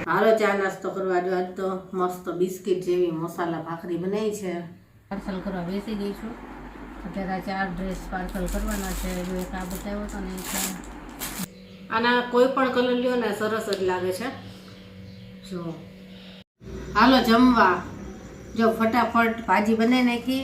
હાલો ચા નાસ્તો કરવા જો આજ તો મસ્ત બિસ્કિટ જેવી મસાલા ભાખરી બનાવી છે. પાર્સલ કરવા બેસી ગઈ છું. અત્યારે 4 ડ્રેસ પાર્સલ કરવાના છે. જો એક આ બતાવ્યો તો ને આના કોઈ પણ કલર લ્યો ને સરસ જ લાગે છે. જો હાલો જમવા. જો ફટાફટ ભાજી બનાવી નાખી.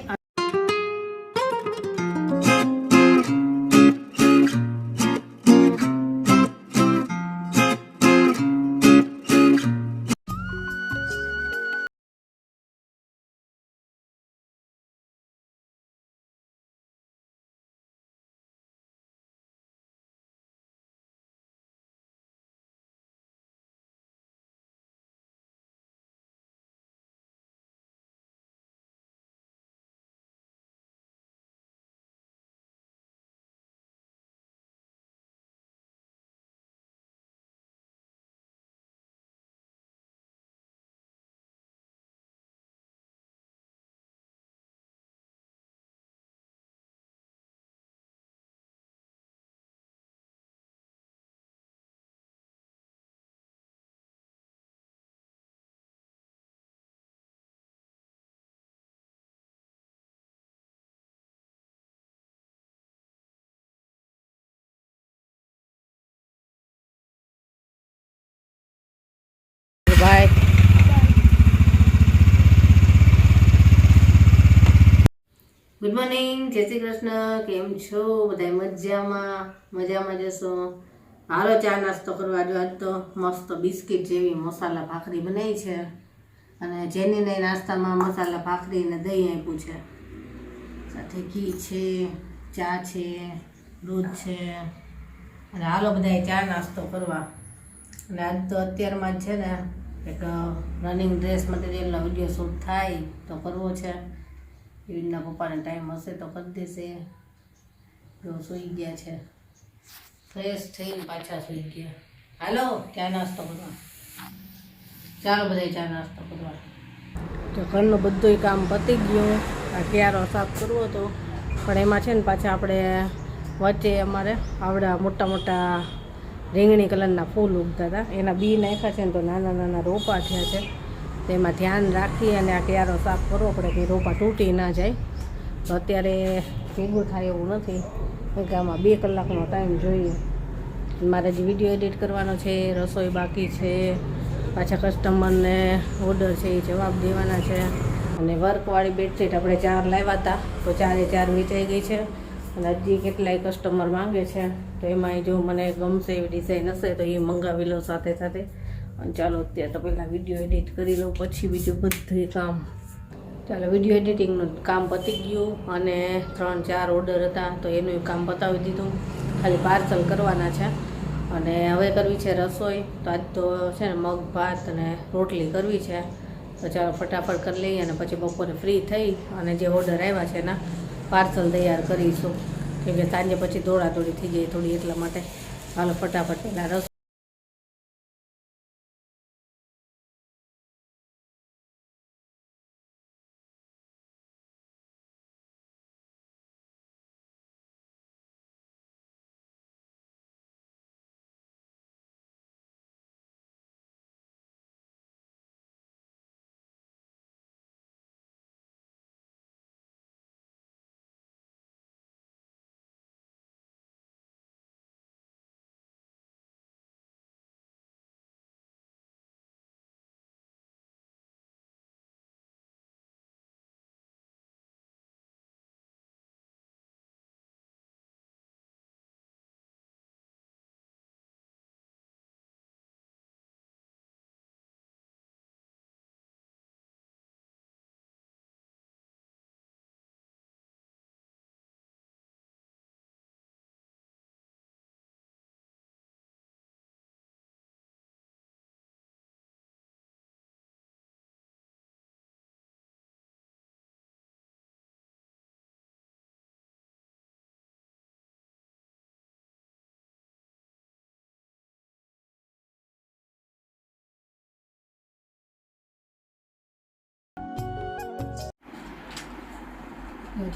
બાય. ગુડ મોર્નિંગ, જય શ્રી કૃષ્ણ. કેમ છો બધા? મજામાં જશો. હાલો ચા નાસ્તો કરવા જો આજ તો મસ્ત બિસ્કિટ જેવી મસાલા ભાખરી બનાવી છે. અને જેનીને નાસ્તામાં મસાલા ભાખરી ને દહીં આપ્યું છે. સાથે ઘી છે, ચા છે, દૂધ છે. અને હાલો બધા ચા નાસ્તો કરવા. અને આજ તો અત્યારમાં જ છે ને એક રનિંગ ડ્રેસ મટીરિયલનો વિડીયો શૂટ થાય તો કરવો છે. એવી રીતના પપ્પાને ટાઈમ હશે તો કરી દેશે. જો સૂઈ ગયા છે, ફ્રેશ થઈને પાછા સૂઈ ગયા. હાલો ચા નાસ્તો કરવા. ચાલો બધા ચા નાસ્તો કરવા. તો ઘરનું બધું કામ પતી ગયું. આ ક્યારો સાફ કરવો હતો પણ એમાં છે ને પાછા આપણે વચ્ચે અમારે આવડા મોટા મોટા રીંગણી કલરના ફૂલ ઉગતા હતા. એના બી નાખ્યા છે ને તો નાના નાના રોપા થયા છે. તેમાં ધ્યાન રાખી અને આ ક્યારો સાફ કરવો પડે કે રોપા તૂટી ના જાય. તો અત્યારે ભેગું થાય એવું નથી કે આમાં 2 કલાકનો ટાઈમ જોઈએ. મારે જે વિડીયો એડિટ કરવાનો છે, રસોઈ બાકી છે, પાછા કસ્ટમરને ઓર્ડર છે એ જવાબ દેવાના છે. અને વર્કવાળી બેડશીટ આપણે 4 લાવ્યા હતા તો 4 વેચાઈ ગઈ છે. અને હજી કેટલાય કસ્ટમર માંગે છે તો એમાંય જો મને ગમશે એવી ડિઝાઇન હશે તો એ મંગાવી લઉં સાથે સાથે. અને ચાલો અત્યારે તો પહેલાં વિડીયો એડિટ કરી લઉં પછી બીજું બધું કામ. ચાલો વિડીયો એડિટિંગનું કામ પતી ગયું. અને 3-4 ઓર્ડર હતા તો એનું કામ પતાવી દીધું. ખાલી પાર્સલ કરવાના છે. અને હવે કરવી છે રસોઈ. તો આજ તો છે ને મગ ભાત અને રોટલી કરવી છે. તો ચાલો ફટાફટ કરી લઈએ અને પછી બપોરે ફ્રી થઈ અને જે ઓર્ડર આવ્યા છે એના પાર્સલ તૈયાર કરીશું. કેમ કે સાંજે પછી દોડાદોડી થઈ જાય થોડી, એટલા માટે ચાલો ફટાફટ પહેલાં રસોઈ.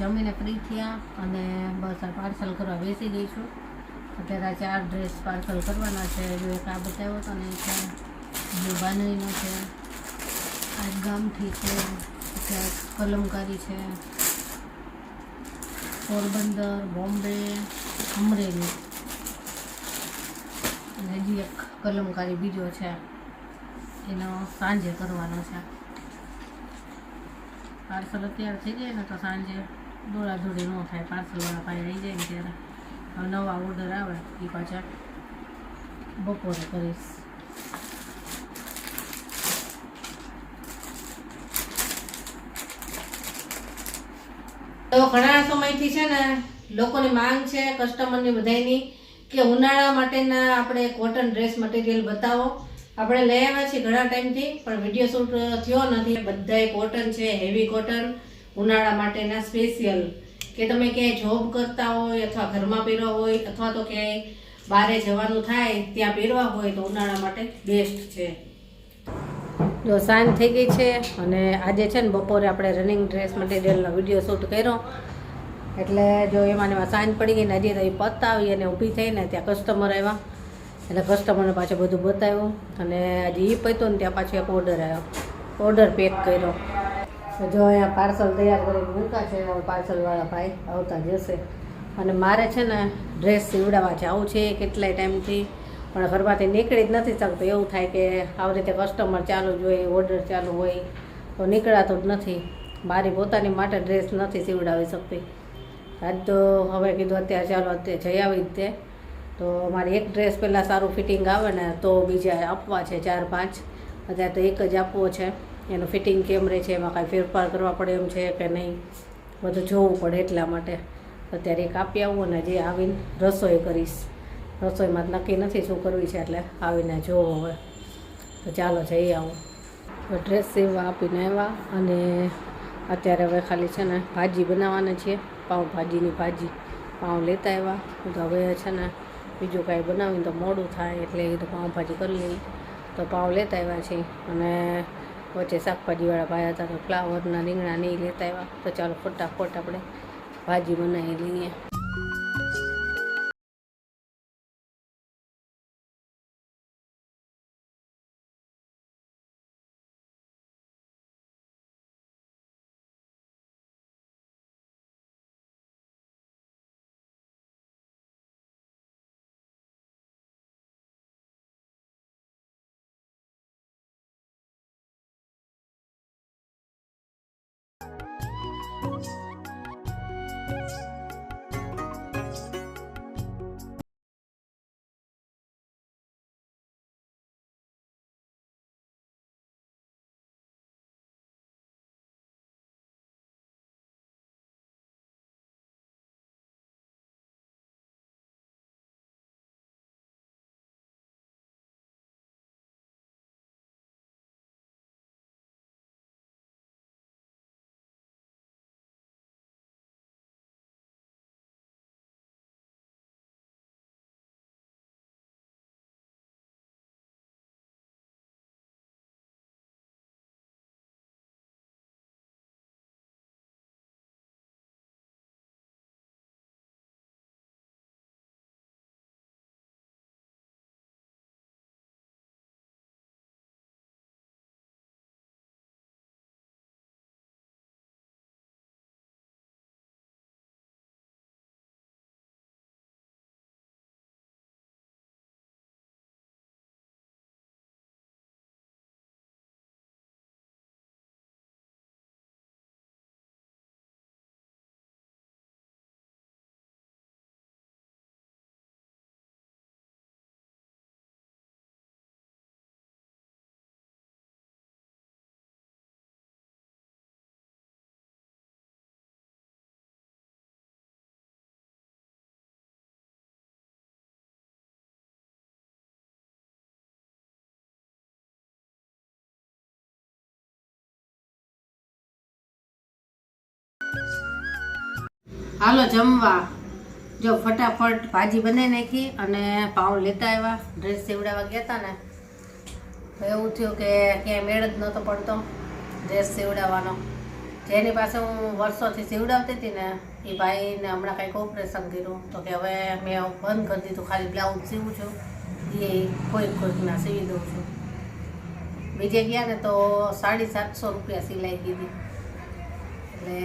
જમીને ફ્રી થયા અને બસ આ પાર્સલ કરવા બેસી ગઈ છું. અત્યારે 4 ડ્રેસ પાર્સલ કરવાના છે. જો એક આ બતાવ્યો હતો ને જે બાનવીનો છે, આજ ગામથી છે, ત્યાં કલમકારી છે, પોરબંદર, બોમ્બે, અમરેલી અને હજી એક કલમકારી બીજો છે, એનો સાંજે કરવાનો છે. પાર્સલ અત્યારે થઈ જાય ને તો સાંજે દોડાદોડી ન થાય, પાર્સલવાળા પાસે રહી જાય ને ત્યારે. હવે નવા ઓર્ડર આવે એ પાછા બપોરે કરીશ. તો ઘણા સમયથી છે ને લોકોની માંગ છે, કસ્ટમરની બધાની, કે ઉનાળા માટેના આપણે કોટન ડ્રેસ મટીરિયલ બતાવો. આપણે લઈ આવ્યા છીએ ઘણા ટાઈમથી, પણ વિડીયો શૂટ થયો નથી. બધાય કોટન છે, હેવી કોટન, ઉનાળા માટેના સ્પેશિયલ, કે તમે ક્યાંય જોબ કરતા હોય અથવા ઘરમાં પહેરવા હોય અથવા તો ક્યાંય બહારે જવાનું થાય ત્યાં પહેરવા હોય તો ઉનાળા માટે બેસ્ટ છે. જો સાંજ થઈ ગઈ છે અને આજે છે ને બપોરે આપણે રનિંગ ડ્રેસ મટીરિયલનો વિડીયો શૂટ કર્યો, એટલે જો એમાં સાંજ પડી ગઈ ને હજી તો એ પતાવી અને ઊભી થઈને ત્યાં કસ્ટમર આવ્યા, એટલે કસ્ટમરને પાછું બધું બતાવ્યું. અને આજે એ પત્યો ને ત્યાં પાછો એક ઓર્ડર આવ્યો, ઓર્ડર પેક કર્યો. જો અહીંયા પાર્સલ તૈયાર કરીને મૂક્યા છે, પાર્સલવાળા ભાઈ આવતા જશે. અને મારે છે ને ડ્રેસ સીવડાવવા જવું છે કેટલાય ટાઈમથી, પણ ઘરમાંથી નીકળી જ નથી શકતું. એવું થાય કે આવી રીતે કસ્ટમર ચાલુ જ હોય, ઓર્ડર ચાલુ હોય તો નીકળાતું જ નથી. મારી પોતાની માટે ડ્રેસ નથી સીવડાવી શકતી. આજ તો હવે કીધું અત્યારે ચાલો અત્યારે જઈ આવી જ તે. તો મારે એક ડ્રેસ પહેલાં સારું ફિટિંગ આવે ને તો બીજા આપવા છે 4-5. અત્યારે તો એક જ આપવો છે. એનું ફિટિંગ કેમ રહે છે, એમાં કાંઈ ફેરફાર કરવા પડે એમ છે કે નહીં, બધું જોવું પડે. એટલા માટે અત્યારે એક આપી આવું ને જે આવીને રસોઈ કરીશ. રસોઈમાં નક્કી નથી શું કરવી છે, એટલે આવીને જોવો હવે. તો ચાલો જઈ આવું. ડ્રેસ સીવવા આપીને આવ્યા અને અત્યારે હવે ખાલી છે ને ભાજી બનાવવાની છે, પાઉંભાજીની ભાજી. પાઉં લેતા આવ્યા તો હવે છે ને બીજું કાંઈ બનાવીને તો મોડું થાય, એટલે એ તો પાઉંભાજી કરી લઈ. તો પાઉં લેતા આવ્યા છે અને વચ્ચે શાકભાજીવાળા ભાઈ હતા તો ફ્લાવરના રીંગણા નહીં લેતા આવ્યા. તો ચાલો ફટાફટ આપણે ભાજી બનાવી લઈએ. હાલો જમવા. જો ફટાફટ ભાજી બનાવી નાખી અને પાઉં લેતા આવ્યા. ડ્રેસ સીવડાવવા ગયા હતા ને તો એવું થયું કે ક્યાંય મેળ જ નહોતો પડતો ડ્રેસ સીવડાવવાનો. જેની પાસે હું વર્ષોથી સીવડાવતી હતી ને એ ભાઈને હમણાં કંઈક ઓપરેશન કર્યું તો કે હવે મેં બંધ કરી દીધું, ખાલી બ્લાઉઝ સીવું છું, એ કોઈકના સીવી દઉં છું. બીજે ગયા ને તો 750 રૂપિયા સિલાઈ કીધી. એટલે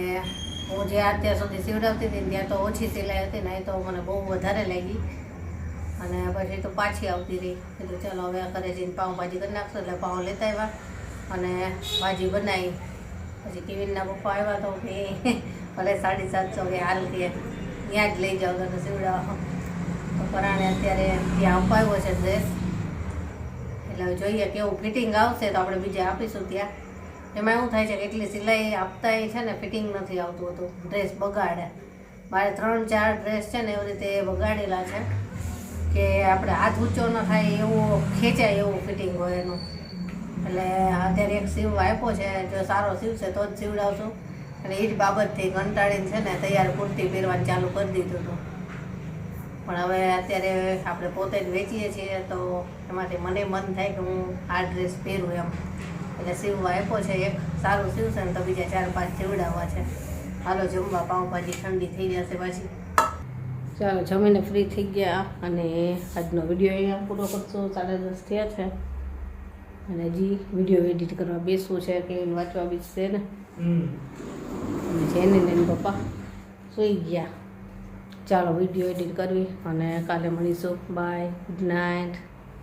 હું જે અત્યાર સુધી સીવડાવતી હતી ને ત્યાં તો ઓછી સિલાઈ હતી ને, એ તો મને બહુ વધારે લાગી. અને પછી તો પાછી આવતી રહી. કીધું ચાલો હવે ઘરે જઈને પાઉંભાજી કરી નાખશું. એટલે પાઉં લેતા આવ્યા અને ભાજી બનાવી. પછી કેવીનના પપ્પા આવ્યા તો કે ભલે 750 કે હાલ કે ત્યાં જ લઈ જાઓ તો સીવડાવો. તો પરાણે અત્યારે ત્યાં અપાવ્યો છે ડ્રેસ. એટલે જોઈએ કેવું ફિટિંગ આવશે તો આપણે બીજે આપીશું ત્યાં. એમાં એવું થાય છે કે એટલી સિલાઈ આપતા છે ને ફિટિંગ નથી આવતું હતું, ડ્રેસ બગાડે. મારે 3-4 ડ્રેસ છે ને એવી રીતે બગાડેલા છે કે આપણે હાથ ઊંચો ન થાય એવું ખેંચાય એવું ફિટિંગ હોય એનું. એટલે અત્યારે એક સીવવા આપ્યો છે, જો સારો સીવશે તો જ સીવડાવશું. અને એ જ બાબતથી કંટાળીને છે ને તૈયાર કુર્તી પહેરવાનું ચાલુ કરી દીધું હતું. પણ હવે અત્યારે આપણે પોતે જ વેચીએ છીએ તો એમાંથી મને મન થાય કે હું આ ડ્રેસ પહેરું એમ. એટલે સીવવા આપ્યો છે, એક સારું સીવશે ને તો બીજા 4-5 સીવડાવવા છે. હાલો જમવા, પાઉંભાજી ઠંડી થઈ જશે પાછી. ચાલો જમીને ફ્રી થઈ ગયા અને આજનો વિડીયો અહીંયા પૂરો કરશું. 10:30 થયા છે અને હજી વિડીયો એડિટ કરવા બેસવું છે કે વાંચવા બેસશે ને. અને જેને ને પપ્પા સૂઈ ગયા. ચાલો વિડીયો એડિટ કરવી અને કાલે મળીશું. Bye, good night.